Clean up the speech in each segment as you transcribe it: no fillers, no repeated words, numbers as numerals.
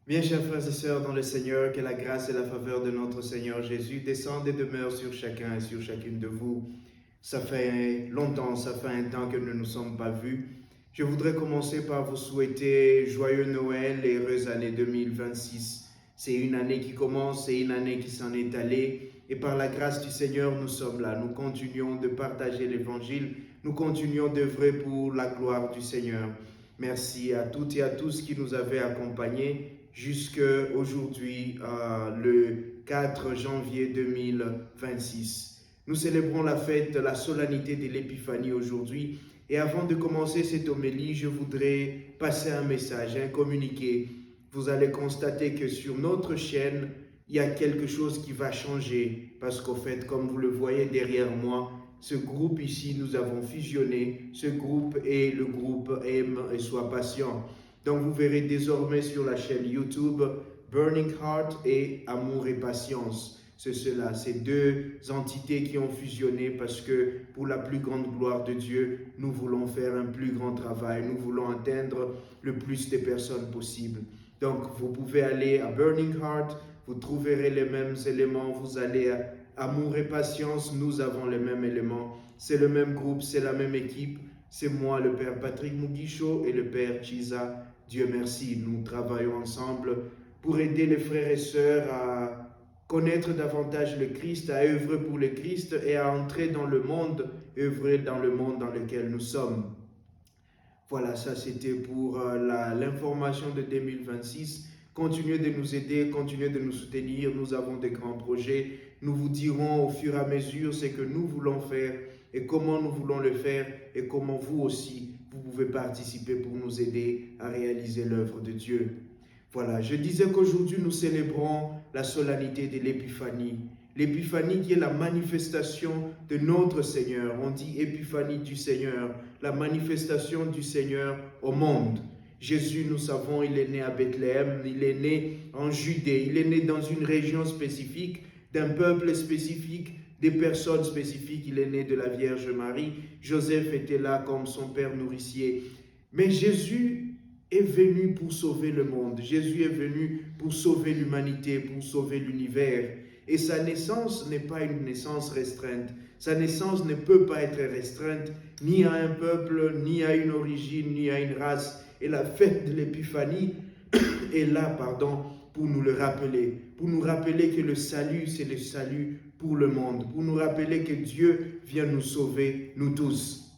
Bien, chers frères et sœurs dans le Seigneur, que la grâce et la faveur de notre Seigneur Jésus descendent et demeurent sur chacun et sur chacune de vous. Ça fait longtemps, ça fait un temps que nous ne nous sommes pas vus. Je voudrais commencer par vous souhaiter joyeux Noël et heureuse année 2026. C'est une année qui commence, c'est une année qui s'en est allée. Et par la grâce du Seigneur, nous sommes là. Nous continuons de partager l'Évangile. Nous continuons d'œuvrer pour la gloire du Seigneur. Merci à toutes et à tous qui nous avaient accompagnés jusqu'à aujourd'hui, le 4 janvier 2026. Nous célébrons la fête, la solennité de l'Épiphanie aujourd'hui. Et avant de commencer cette homélie, je voudrais passer un message, un communiqué. Vous allez constater que sur notre chaîne, il y a quelque chose qui va changer. Parce qu'au fait, comme vous le voyez derrière moi, ce groupe ici, nous avons fusionné. Ce groupe est le groupe Aime et Sois Patient. Donc vous verrez désormais sur la chaîne YouTube Burning Heart et Amour et Patience. C'est cela, ces deux entités qui ont fusionné parce que pour la plus grande gloire de Dieu, nous voulons faire un plus grand travail, nous voulons atteindre le plus de personnes possible. Donc vous pouvez aller à Burning Heart, vous trouverez les mêmes éléments, vous allez à Amour et Patience, nous avons les mêmes éléments, c'est le même groupe, c'est la même équipe, c'est moi le Père Patrick Muguicho et le Père Chisa. Dieu merci, nous travaillons ensemble pour aider les frères et sœurs à connaître davantage le Christ, à œuvrer pour le Christ et à entrer dans le monde, œuvrer dans le monde dans lequel nous sommes. Voilà, ça c'était pour l'information de 2026. Continuez de nous aider, continuez de nous soutenir. Nous avons des grands projets. Nous vous dirons au fur et à mesure ce que nous voulons faire et comment nous voulons le faire et comment vous aussi, vous pouvez participer pour nous aider à réaliser l'œuvre de Dieu. Voilà, je disais qu'aujourd'hui nous célébrons la solennité de l'Épiphanie. L'Épiphanie qui est la manifestation de notre Seigneur. On dit Épiphanie du Seigneur, la manifestation du Seigneur au monde. Jésus, nous savons, il est né à Bethléem, il est né en Judée, il est né dans une région spécifique, d'un peuple spécifique, des personnes spécifiques. Il est né de la Vierge Marie. Joseph était là comme son père nourricier. Mais Jésus est venu pour sauver le monde. Jésus est venu pour sauver l'humanité, pour sauver l'univers. Et sa naissance n'est pas une naissance restreinte. Sa naissance ne peut pas être restreinte ni à un peuple, ni à une origine, ni à une race. Et la fête de l'Épiphanie est là, pour nous le rappeler. Pour nous rappeler que le salut, c'est le salut pour le monde. Pour nous rappeler que Dieu vient nous sauver, nous tous.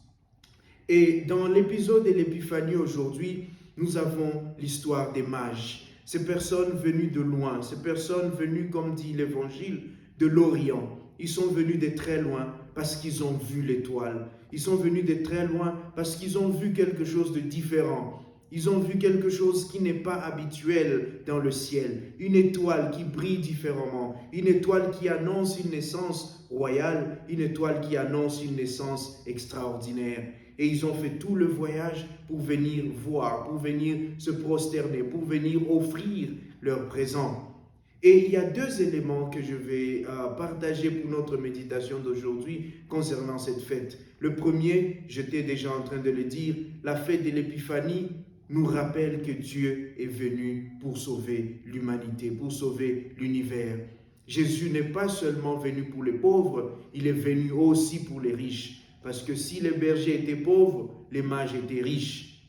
Et dans l'épisode de l'Épiphanie aujourd'hui, nous avons l'histoire des mages. Ces personnes venues de loin, ces personnes venues, comme dit l'Évangile, de l'Orient. Ils sont venus de très loin parce qu'ils ont vu l'étoile. Ils sont venus de très loin parce qu'ils ont vu quelque chose de différent. Ils ont vu quelque chose qui n'est pas habituel dans le ciel. Une étoile qui brille différemment. Une étoile qui annonce une naissance royale. Une étoile qui annonce une naissance extraordinaire. Et ils ont fait tout le voyage pour venir voir, pour venir se prosterner, pour venir offrir leur présent. Et il y a deux éléments que je vais partager pour notre méditation d'aujourd'hui concernant cette fête. Le premier, j'étais déjà en train de le dire, la fête de l'Épiphanie nous rappelle que Dieu est venu pour sauver l'humanité, pour sauver l'univers. Jésus n'est pas seulement venu pour les pauvres, il est venu aussi pour les riches. Parce que si les bergers étaient pauvres, les mages étaient riches.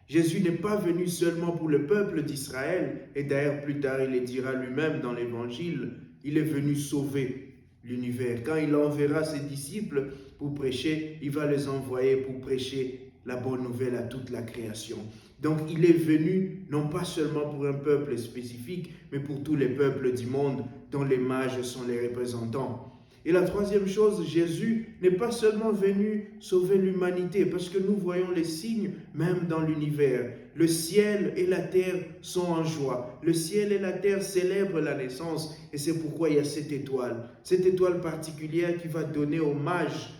Jésus n'est pas venu seulement pour le peuple d'Israël, et d'ailleurs plus tard il le dira lui-même dans l'Évangile, il est venu sauver l'univers. Quand il enverra ses disciples pour prêcher, il va les envoyer pour prêcher la bonne nouvelle à toute la création. Donc il est venu non pas seulement pour un peuple spécifique, mais pour tous les peuples du monde dont les mages sont les représentants. Et la troisième chose, Jésus n'est pas seulement venu sauver l'humanité, parce que nous voyons les signes même dans l'univers. Le ciel et la terre sont en joie. Le ciel et la terre célèbrent la naissance, et c'est pourquoi il y a cette étoile particulière qui va donner aux mages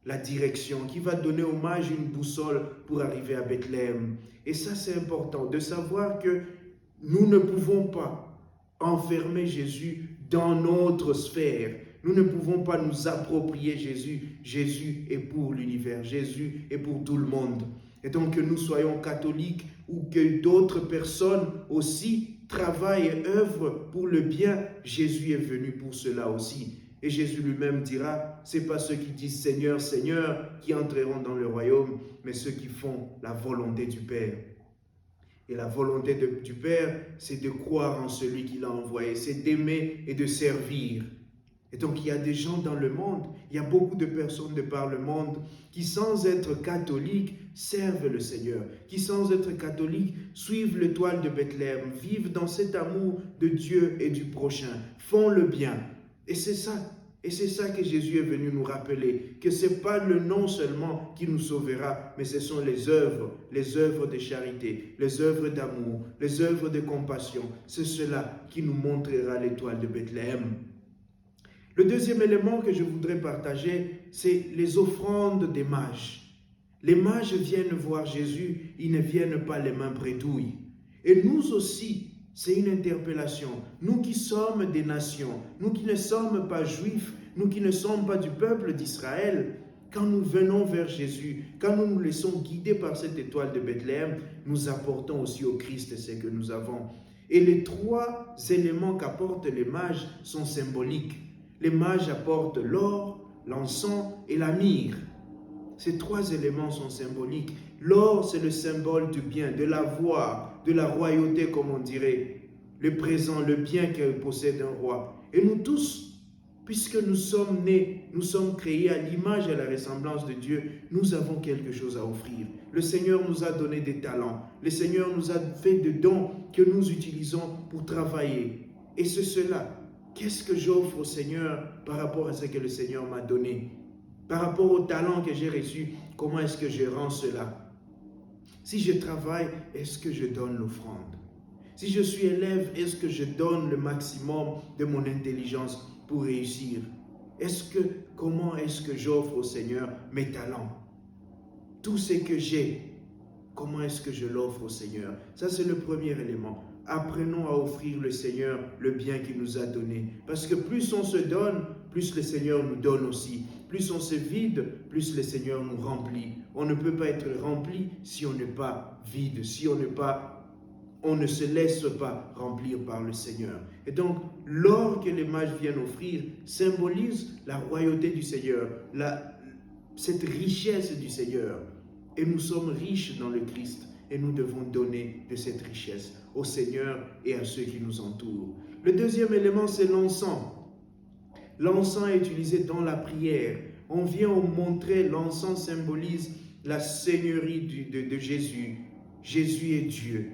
la direction, qui va donner aux mages une boussole pour arriver à Bethléem. Et ça, c'est important de savoir que nous ne pouvons pas enfermer Jésus dans notre sphère. Nous ne pouvons pas nous approprier Jésus. Jésus est pour l'univers. Jésus est pour tout le monde. Et donc que nous soyons catholiques ou que d'autres personnes aussi travaillent et œuvrent pour le bien, Jésus est venu pour cela aussi. Et Jésus lui-même dira, ce n'est pas ceux qui disent Seigneur, Seigneur qui entreront dans le royaume, mais ceux qui font la volonté du Père. Et la volonté du Père, c'est de croire en celui qui l'a envoyé, c'est d'aimer et de servir. Et donc il y a des gens dans le monde, il y a beaucoup de personnes de par le monde qui sans être catholiques servent le Seigneur, qui sans être catholiques suivent l'étoile de Bethléem, vivent dans cet amour de Dieu et du prochain, font le bien. Et c'est ça que Jésus est venu nous rappeler, que ce n'est pas le nom seulement qui nous sauvera, mais ce sont les œuvres de charité, les œuvres d'amour, les œuvres de compassion. C'est cela qui nous montrera l'étoile de Bethléem. Le deuxième élément que je voudrais partager, c'est les offrandes des mages. Les mages viennent voir Jésus, ils ne viennent pas les mains bredouilles. Et nous aussi, c'est une interpellation. Nous qui sommes des nations, nous qui ne sommes pas juifs, nous qui ne sommes pas du peuple d'Israël, quand nous venons vers Jésus, quand nous nous laissons guider par cette étoile de Bethléem, nous apportons aussi au Christ ce que nous avons. Et les trois éléments qu'apportent les mages sont symboliques. Les mages apportent l'or, l'encens et la myrrhe. Ces trois éléments sont symboliques. L'or, c'est le symbole du bien, de l'avoir, de la royauté, comme on dirait. Le présent, le bien que possède un roi. Et nous tous, puisque nous sommes nés, nous sommes créés à l'image et à la ressemblance de Dieu, nous avons quelque chose à offrir. Le Seigneur nous a donné des talents. Le Seigneur nous a fait des dons que nous utilisons pour travailler. Et c'est cela. Qu'est-ce que j'offre au Seigneur par rapport à ce que le Seigneur m'a donné? Par rapport au talent que j'ai reçu, comment est-ce que je rends cela? Si je travaille, est-ce que je donne l'offrande? Si je suis élève, est-ce que je donne le maximum de mon intelligence pour réussir? Comment est-ce que j'offre au Seigneur mes talents? Tout ce que j'ai, comment est-ce que je l'offre au Seigneur? Ça, c'est le premier élément. Apprenons à offrir le Seigneur le bien qu'il nous a donné. Parce que plus on se donne, plus le Seigneur nous donne aussi. Plus on se vide, plus le Seigneur nous remplit. On ne peut pas être rempli si on n'est pas vide, si on ne se laisse pas remplir par le Seigneur. Et donc, l'or que les mages viennent offrir symbolise la royauté du Seigneur, cette richesse du Seigneur. Et nous sommes riches dans le Christ. Et nous devons donner de cette richesse au Seigneur et à ceux qui nous entourent. Le deuxième élément, c'est l'encens. L'encens est utilisé dans la prière. On vient montrer, l'encens symbolise la seigneurie de Jésus. Jésus est Dieu.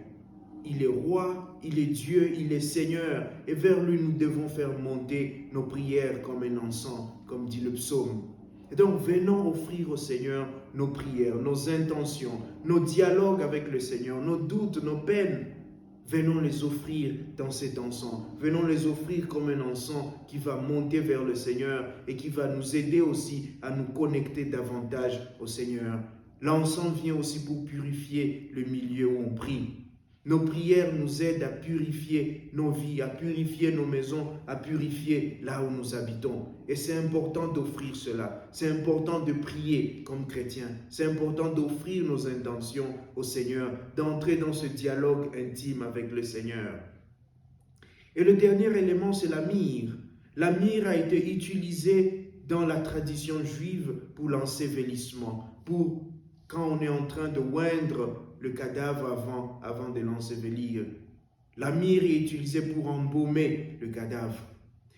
Il est roi, il est Dieu, il est Seigneur. Et vers lui, nous devons faire monter nos prières comme un encens, comme dit le psaume. Et donc, venons offrir au Seigneur nos prières, nos intentions, nos dialogues avec le Seigneur, nos doutes, nos peines. Venons les offrir dans cet encens. Venons les offrir comme un encens qui va monter vers le Seigneur et qui va nous aider aussi à nous connecter davantage au Seigneur. L'encens vient aussi pour purifier le milieu où on prie. Nos prières nous aident à purifier nos vies, à purifier nos maisons, à purifier là où nous habitons. Et c'est important d'offrir cela. C'est important de prier comme chrétien. C'est important d'offrir nos intentions au Seigneur, d'entrer dans ce dialogue intime avec le Seigneur. Et le dernier élément, c'est la myrrhe. La myrrhe a été utilisée dans la tradition juive pour l'ensevelissement, pour quand on est en train de oindre le cadavre avant de l'ensevelir. La myrrhe est utilisée pour embaumer le cadavre.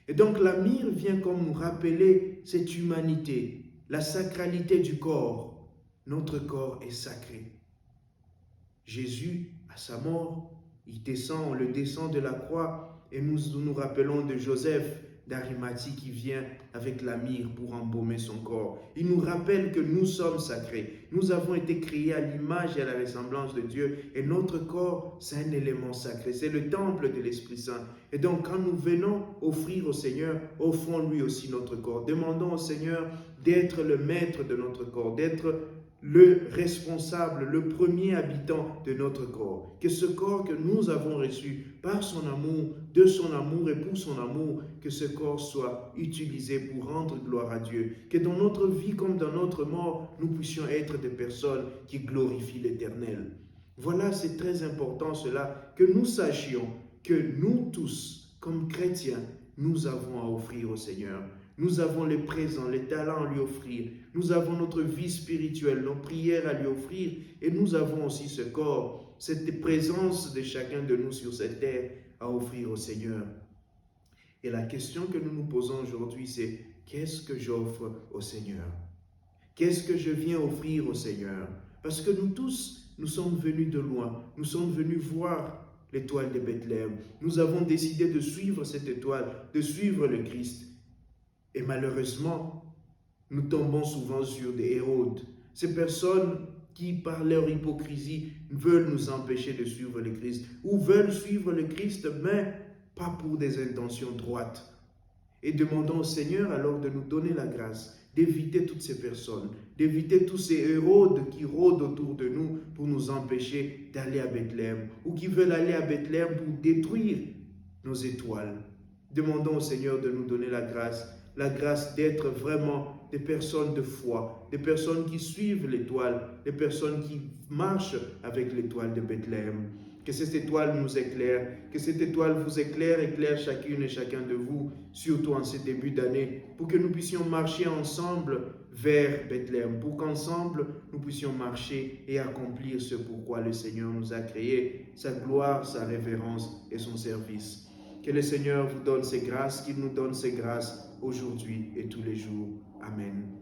Et donc la myrrhe vient comme nous rappeler cette humanité, la sacralité du corps. Notre corps est sacré. Jésus, à sa mort, on le descend de la croix et nous nous rappelons de Joseph d'Arimathie qui vient avec la myrrhe pour embaumer son corps. Il nous rappelle que nous sommes sacrés. Nous avons été créés à l'image et à la ressemblance de Dieu. Et notre corps, c'est un élément sacré. C'est le temple de l'Esprit Saint. Et donc, quand nous venons offrir au Seigneur, offrons lui aussi notre corps. Demandons au Seigneur d'être le maître de notre corps, d'être le responsable, le premier habitant de notre corps. Que ce corps que nous avons reçu par son amour, de son amour et pour son amour, que ce corps soit utilisé pour rendre gloire à Dieu. Que dans notre vie comme dans notre mort, nous puissions être des personnes qui glorifient l'Éternel. Voilà, c'est très important cela, que nous sachions que nous tous, comme chrétiens, nous avons à offrir au Seigneur. Nous avons les présents, les talents à lui offrir. Nous avons notre vie spirituelle, nos prières à lui offrir. Et nous avons aussi ce corps, cette présence de chacun de nous sur cette terre à offrir au Seigneur. Et la question que nous nous posons aujourd'hui, c'est qu'est-ce que j'offre au Seigneur? Qu'est-ce que je viens offrir au Seigneur? Parce que nous tous, nous sommes venus de loin. Nous sommes venus voir l'étoile de Bethléem. Nous avons décidé de suivre cette étoile, de suivre le Christ. Et malheureusement, nous tombons souvent sur des Hérodes. Ces personnes qui, par leur hypocrisie, veulent nous empêcher de suivre le Christ ou veulent suivre le Christ, mais pas pour des intentions droites. Et demandons au Seigneur alors de nous donner la grâce d'éviter toutes ces personnes, d'éviter tous ces Hérodes qui rôdent autour de nous pour nous empêcher d'aller à Bethléem ou qui veulent aller à Bethléem pour détruire nos étoiles. Demandons au Seigneur de nous donner la grâce d'être vraiment des personnes de foi, des personnes qui suivent l'étoile, des personnes qui marchent avec l'étoile de Bethléem. Que cette étoile nous éclaire, que cette étoile vous éclaire chacune et chacun de vous, surtout en ce début d'année, pour que nous puissions marcher ensemble vers Bethléem, pour qu'ensemble nous puissions marcher et accomplir ce pourquoi le Seigneur nous a créés, sa gloire, sa révérence et son service. Que le Seigneur vous donne ses grâces, qu'il nous donne ses grâces aujourd'hui et tous les jours. Amen.